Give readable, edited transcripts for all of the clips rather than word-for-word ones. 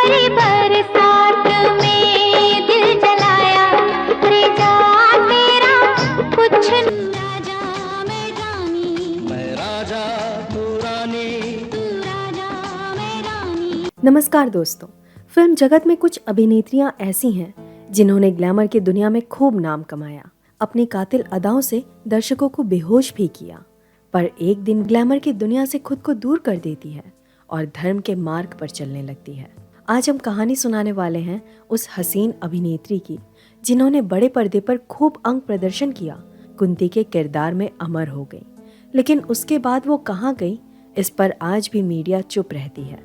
तेरी बरसात में दिल जलाया, रे जा तेरा कुछ राजा मैं रानी, मैं राजा तू रानी। तू राजा मैं रानी। नमस्कार दोस्तों, फिल्म जगत में कुछ अभिनेत्रियां ऐसी हैं जिन्होंने ग्लैमर की दुनिया में खूब नाम कमाया, अपनी कातिल अदाओं से दर्शकों को बेहोश भी किया, पर एक दिन ग्लैमर की दुनिया से खुद को दूर कर देती है और धर्म के मार्ग पर चलने लगती है। आज हम कहानी सुनाने वाले हैं उस हसीन अभिनेत्री की जिन्होंने बड़े पर्दे पर खूब अंग प्रदर्शन किया, कुंती के किरदार में अमर हो गई, लेकिन उसके बाद वो कहाँ गई, इस पर आज भी मीडिया चुप रहती है।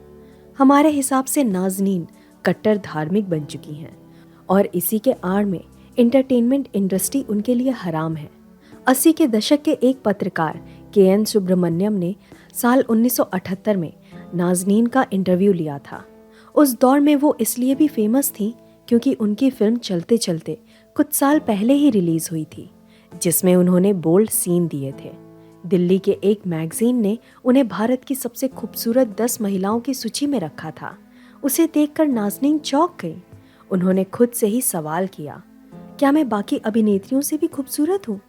हमारे हिसाब से नाज़नीन कट्टर धार्मिक बन चुकी हैं और इसी के आड़ में एंटरटेनमेंट इंडस्ट्री उनके लिए हराम है। 80 के दशक के एक पत्रकार के.एन. सुब्रमण्यम ने साल 1978 में नाज़नीन का इंटरव्यू लिया था। उस दौर में वो इसलिए भी फेमस थी क्योंकि उनकी फिल्म चलते चलते कुछ साल पहले ही रिलीज हुई थी, जिसमें उन्होंने बोल्ड सीन दिए थे। दिल्ली के एक मैगजीन ने उन्हें भारत की सबसे खूबसूरत 10 महिलाओं की सूची में रखा था। उसे देखकर नाज़नीन चौंक गई। उन्होंने खुद से ही सवाल किया, क्या मैं बाकी अभिनेत्रियों से भी खूबसूरत हूँ?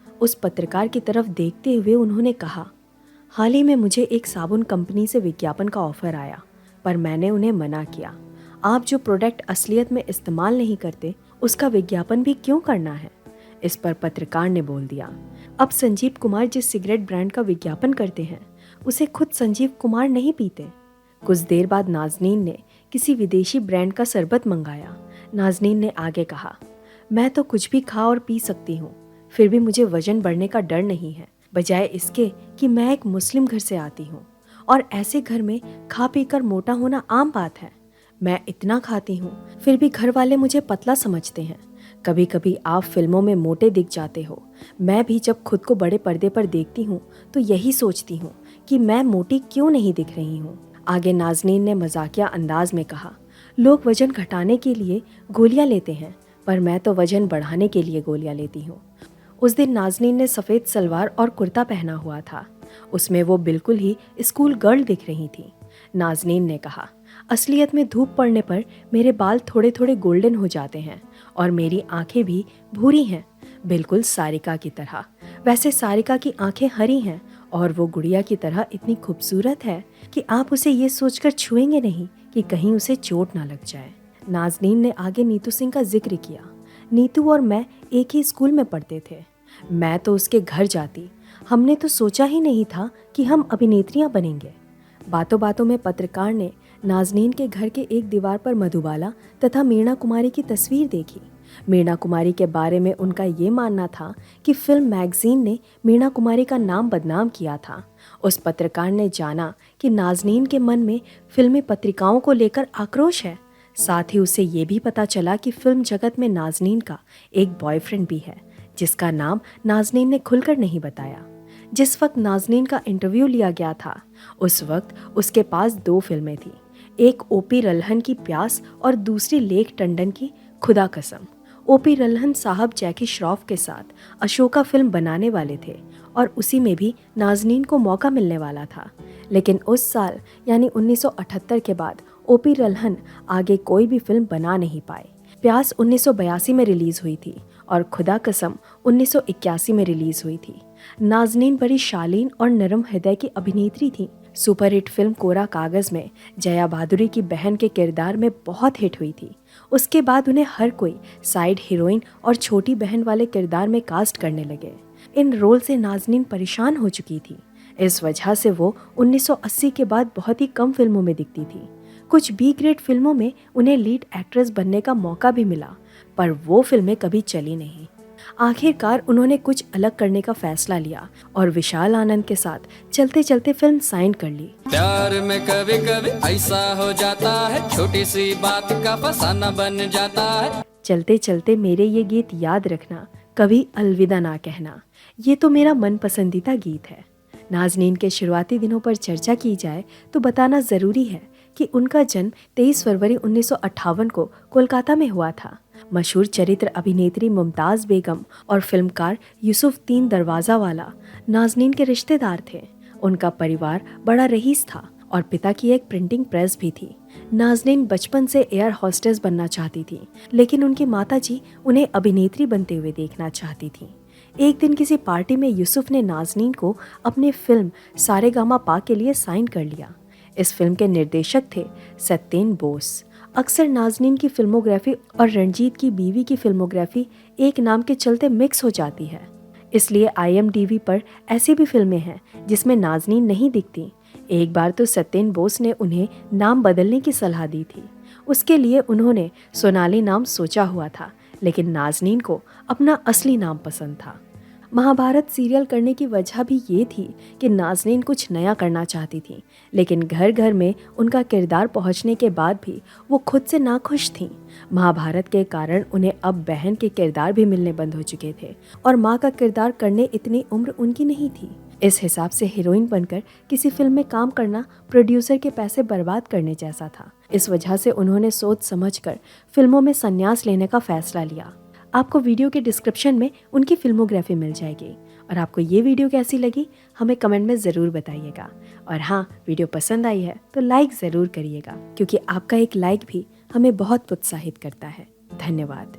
उस पत्रकार की तरफ देखते हुए उन्होंने कहा, हाल ही में मुझे एक साबुन कंपनी से विज्ञापन का ऑफर आया, पर मैंने उन्हें मना किया। आप जो प्रोडक्ट असलियत में इस्तेमाल नहीं करते, उसका विज्ञापन भी क्यों करना है? इस पर पत्रकार ने बोल दिया, अब संजीव कुमार जिस सिगरेट ब्रांड का विज्ञापन करते हैं, उसे खुद संजीव कुमार नहीं पीते। कुछ देर बाद नाज़नीन ने किसी विदेशी ब्रांड का शरबत मंगाया। नाज़नीन ने आगे कहा, मैं तो कुछ भी खा और पी सकती हूँ, फिर भी मुझे वजन बढ़ने का डर नहीं है, बजाय इसके कि मैं एक मुस्लिम घर से आती हूँ और ऐसे घर में खा पी कर मोटा होना आम बात है। मैं इतना खाती हूँ, फिर भी घर वाले मुझे पतला समझते हैं। कभी कभी आप फिल्मों में मोटे दिख जाते हो। मैं भी जब खुद को बड़े पर्दे पर देखती हूँ तो यही सोचती हूँ कि मैं मोटी क्यों नहीं दिख रही हूँ। आगे नाज़नीन ने मजाकिया अंदाज में कहा, लोग वजन घटाने के लिए गोलियां लेते हैं, पर मैं तो वजन बढ़ाने के लिए गोलियां लेती हूँ। उस दिन नाज़नीन ने सफ़ेद सलवार और कुर्ता पहना हुआ था। उसमें वो बिल्कुल ही स्कूल गर्ल दिख रही थी। नाज़नीन ने कहा, असलियत में धूप पड़ने पर मेरे बाल थोड़े थोड़े गोल्डन हो जाते हैं और मेरी आंखें भी भूरी हैं, बिल्कुल सारिका की तरह। वैसे सारिका की आंखें हरी हैं और वो गुड़िया की तरह इतनी खूबसूरत है कि आप उसे ये सोचकर छुएंगे नहीं कि कहीं उसे चोट ना लग जाए। नाज़नीन ने आगे नीतू सिंह का जिक्र किया। नीतू और मैं एक ही स्कूल में पढ़ते थे। मैं तो उसके घर जाती, हमने तो सोचा ही नहीं था कि हम अभिनेत्रियां बनेंगे। बातों बातों में पत्रकार ने नाज़नीन के घर के एक दीवार पर मधुबाला तथा मीणा कुमारी की तस्वीर देखी। मीणा कुमारी के बारे में उनका ये मानना था कि फिल्म मैगजीन ने मीणा कुमारी का नाम बदनाम किया था। उस पत्रकार ने जाना कि नाज़नीन के मन में फिल्मी पत्रिकाओं को लेकर आक्रोश है। साथ ही उसे ये भी पता चला कि फिल्म जगत में नाज़नीन का एक बॉयफ्रेंड भी है, जिसका नाम नाज़नीन ने खुलकर नहीं बताया। जिस वक्त नाज़नीन का इंटरव्यू लिया गया था, उस वक्त उसके पास 2 फिल्में थी, एक ओ.पी. रल्हन की प्यास और दूसरी लेख टंडन की खुदा कसम। ओ.पी. रल्हन साहब जैकी श्रॉफ के साथ अशोका फिल्म बनाने वाले थे और उसी में भी नाज़नीन को मौका मिलने वाला था, लेकिन उस साल यानी 1978 के बाद ओ.पी. रल्हन आगे कोई भी फिल्म बना नहीं पाए। प्यास 1982 में रिलीज हुई थी और खुदा कसम 1981 में रिलीज हुई थी। नाज़नीन बड़ी शालीन और नरम हृदय की अभिनेत्री थी। सुपरहिट फिल्म कोरा कागज में जया भादुरी की बहन के किरदार में बहुत हिट हुई थी। उसके बाद उन्हें हर कोई साइड हीरोइन और छोटी बहन वाले किरदार में कास्ट करने लगे। इन रोल से नाज़नीन परेशान हो चुकी थी। इस वजह से वो 1980 के बाद बहुत ही कम फिल्मों में दिखती थी। कुछ बी ग्रेड फिल्मों में उन्हें लीड एक्ट्रेस बनने का मौका भी मिला, पर वो फिल्में कभी चली नहीं। आखिरकार उन्होंने कुछ अलग करने का फैसला लिया और विशाल आनंद के साथ चलते चलते फिल्म साइन कर ली। प्यार में कभी कभी ऐसा हो जाता है, छोटी सी बात का फसाना बन जाता है। चलते चलते मेरे ये गीत याद रखना, कभी अलविदा ना कहना, ये तो मेरा मन पसंदीदा गीत है। नाज़नीन के शुरुआती दिनों पर चर्चा की जाए तो बताना ज़रूरी है कि उनका जन्म 23 फरवरी 1958 को कोलकाता में हुआ था। मशहूर चरित्र अभिनेत्री मुमताज़ बेगम और फिल्मकार यूसुफ 3 दरवाज़ा वाला नाज़नीन के रिश्तेदार थे। उनका परिवार बड़ा रईस था और पिता की एक प्रिंटिंग प्रेस भी थी। नाज़नीन बचपन से एयर होस्टेस बनना चाहती थी, लेकिन उनकी माताजी उन्हें अभिनेत्री बनते हुए देखना चाहती थी। एक दिन किसी पार्टी में यूसुफ ने नाज़नीन को अपनी फिल्म सारेगामापा के लिए साइन कर लिया। इस फिल्म के निर्देशक थे सत्येन बोस। अक्सर नाज़नीन की फिल्मोग्राफी और रणजीत की बीवी की फिल्मोग्राफी एक नाम के चलते मिक्स हो जाती है, इसलिए IMDb पर ऐसी भी फिल्में हैं जिसमें नाज़नीन नहीं दिखती। एक बार तो सत्येन बोस ने उन्हें नाम बदलने की सलाह दी थी। उसके लिए उन्होंने सोनाली नाम सोचा हुआ था, लेकिन नाज़नीन को अपना असली नाम पसंद था। महाभारत सीरियल करने की वजह भी ये थी कि नाज़नीन कुछ नया करना चाहती थी, लेकिन घर घर में उनका किरदार पहुंचने के बाद भी वो खुद से नाखुश थीं। महाभारत के कारण उन्हें अब बहन के किरदार भी मिलने बंद हो चुके थे और माँ का किरदार करने इतनी उम्र उनकी नहीं थी। इस हिसाब से हीरोइन बनकर किसी फिल्म में काम करना प्रोड्यूसर के पैसे बर्बाद करने जैसा था। इस वजह से उन्होंने सोच समझकर फिल्मों में संन्यास लेने का फैसला लिया। आपको वीडियो के डिस्क्रिप्शन में उनकी फिल्मोग्राफी मिल जाएगी। और आपको ये वीडियो कैसी लगी हमें कमेंट में ज़रूर बताइएगा। और हाँ, वीडियो पसंद आई है तो लाइक ज़रूर करिएगा, क्योंकि आपका एक लाइक भी हमें बहुत उत्साहित करता है। धन्यवाद।